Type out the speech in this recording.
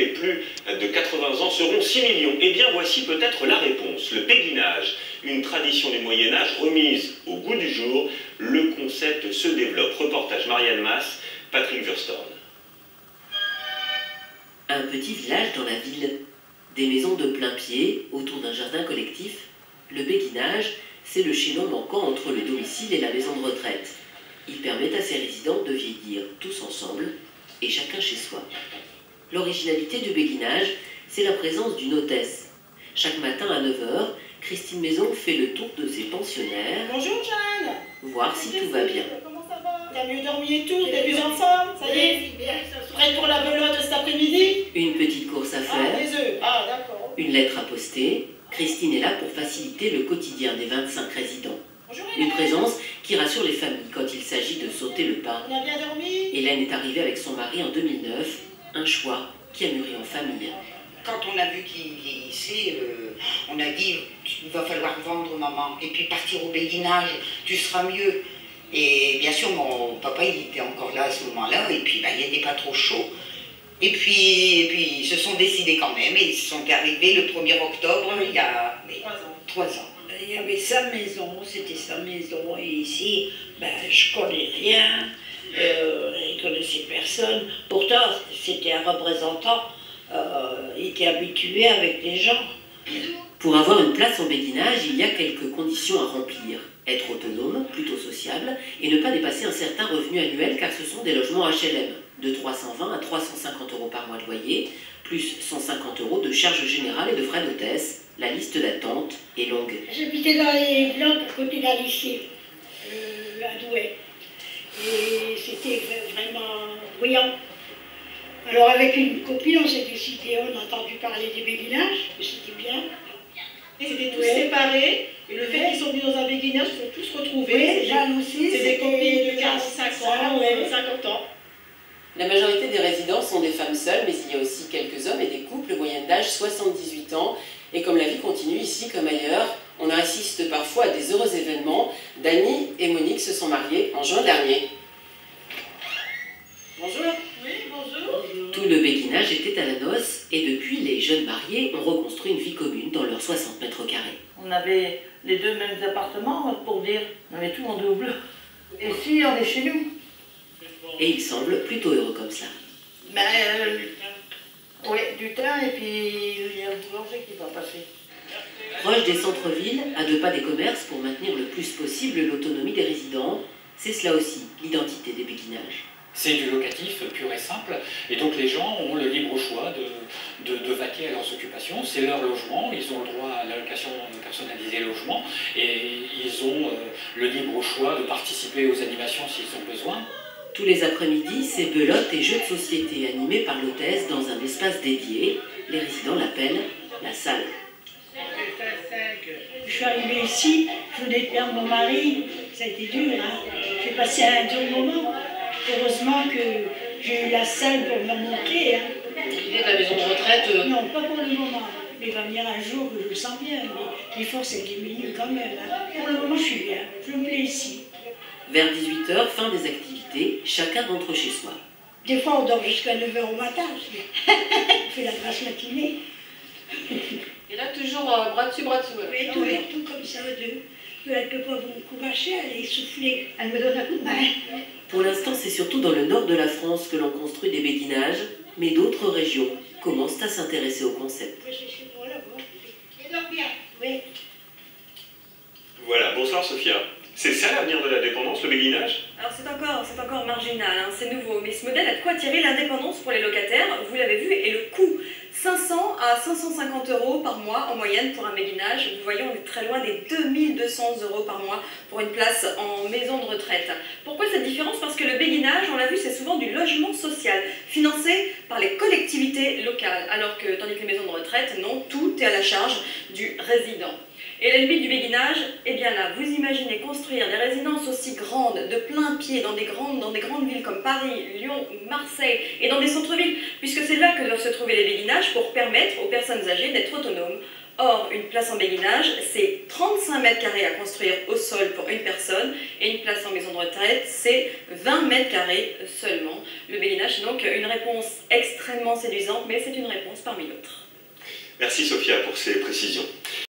Les plus de 80 ans seront 6 millions. Eh bien, voici peut-être la réponse. Le béguinage, une tradition du Moyen-Âge remise au goût du jour. Le concept se développe. Reportage Marianne Masse, Patrick Wurstorn. Un petit village dans la ville. Des maisons de plein pied autour d'un jardin collectif. Le béguinage, c'est le chaînon manquant entre le domicile et la maison de retraite. Il permet à ses résidents de vieillir tous ensemble et chacun chez soi. L'originalité du béguinage, c'est la présence d'une hôtesse. Chaque matin à 9 h, Christine Maison fait le tour de ses pensionnaires. Bonjour Jeanne. Voir si tout va bien. Comment ça va? T'as mieux dormi et tout? T'es plus en forme? Ça y est? Prête pour la belote cet après-midi? Une petite course à faire. Ah, des œufs. Ah, d'accord. Une lettre à poster. Christine est là pour faciliter le quotidien des 25 résidents. Bonjour Une Hélène. présence qui rassure les familles quand il s'agit de sauter le pas. On a bien dormi? Hélène est arrivée avec son mari en 2009. Un choix qui a mûri en famille. Quand on a vu qu'il vieillissait, on a dit il va falloir vendre maman et puis partir au béguinage, tu seras mieux. Et bien sûr mon papa il était encore là à ce moment-là et puis il n'était pas trop chaud. Et puis ils se sont décidés quand même et ils sont arrivés le 1er octobre il y a 3 ans. Il y avait sa maison, c'était sa maison et ici je connais rien. Il ne connaissait personne. Pourtant, c'était un représentant. Il était habitué avec les gens. Pour avoir une place en béguinage, il y a quelques conditions à remplir. Être autonome, plutôt sociable, et ne pas dépasser un certain revenu annuel car ce sont des logements HLM, de 320 à 350 € par mois de loyer, plus 150 € de charges générales et de frais d'hôtesse. La liste d'attente est longue. J'habitais dans les Blancs à côté d'un lycée, à Douai. Et c'était vraiment bruyant. Alors avec une copine, on s'est décidé, on a entendu parler des béguinages, que c'était bien. Ils étaient tous séparés, et le fait qu'ils sont venus dans un béguinage, ils sont tous retrouvés. Oui, Jeanne aussi. C'est des copines de 45 ans, 50 ans. La majorité des résidents sont des femmes seules, mais il y a aussi quelques hommes et des couples moyenne d'âge 78 ans. Et comme la vie continue ici comme ailleurs, on assiste parfois à des heureux événements. Dany et Monique se sont mariés en juin dernier. Bonjour. Oui, bonjour. Tout le béguinage était à la noce et depuis, les jeunes mariés ont reconstruit une vie commune dans leurs 60 mètres carrés. On avait les deux mêmes appartements, pour dire, on avait tout en double. Et si, on est chez nous. Et ils semblent plutôt heureux comme ça. Oui, du thym et puis il y a le boulanger qui va passer. Proche des centres-villes, à 2 pas des commerces pour maintenir le plus possible l'autonomie des résidents, c'est cela aussi l'identité des béguinages. C'est du locatif pur et simple, et donc les gens ont le libre choix de vaquer à leurs occupations. C'est leur logement, ils ont le droit à l'allocation personnalisée logement, et ils ont le libre choix de participer aux animations s'ils ont besoin. Tous les après-midi, c'est belote et jeux de société animés par l'hôtesse dans un espace dédié. Les résidents l'appellent la salle. Je suis arrivée ici, je venais de perdre mon mari, ça a été dur, hein. J'ai passé un dur moment. Heureusement que j'ai eu la salle pour me remonter. Hein. L'idée de la maison de retraite Non, pas pour le moment. Mais il va venir un jour que je le sens bien. Mais les forces, elles diminuent quand même. Hein. Pour le moment, je suis bien. Je me plais ici. Vers 18 h, fin des activités, chacun rentre chez soi. Des fois, on dort jusqu'à 9 h au matin. On fait la grasse matinée. Et là, toujours bras dessus, bras dessous. Oui, tout comme ça, deux. Elle ne peut pas beaucoup marcher, elle est essoufflée. Elle me donne un coup de main. Pour l'instant, c'est surtout dans le nord de la France que l'on construit des béguinages, mais d'autres régions commencent à s'intéresser au concept. C'est chez moi là-bas. Et donc bien. Oui. Voilà, bonsoir Sophia. C'est ça l'avenir de la dépendance, le béguinage? Alors c'est encore marginal, hein, c'est nouveau, mais ce modèle a de quoi tirer l'indépendance pour les locataires, vous l'avez vu, et le coût, 500 à 550 € par mois en moyenne pour un béguinage. Vous voyez, on est très loin des 2200 € par mois pour une place en maison de retraite. Pourquoi cette différence? Parce que le béguinage, on l'a vu, c'est souvent du logement social, financé par les collectivités locales, alors que, tandis que les maisons de retraite, non, tout est à la charge du résident. Et la limite du béguinage, eh bien là, vous imaginez construire des résidences aussi grandes, de plein pied, dans des grandes villes comme Paris, Lyon, Marseille, et dans des centres-villes, puisque c'est là que doivent se trouver les béguinages pour permettre aux personnes âgées d'être autonomes. Or, une place en béguinage, c'est 35 mètres carrés à construire au sol pour une personne, et une place en maison de retraite, c'est 20 mètres carrés seulement. Le béguinage, c'est donc une réponse extrêmement séduisante, mais c'est une réponse parmi d'autres. Merci Sophia pour ces précisions.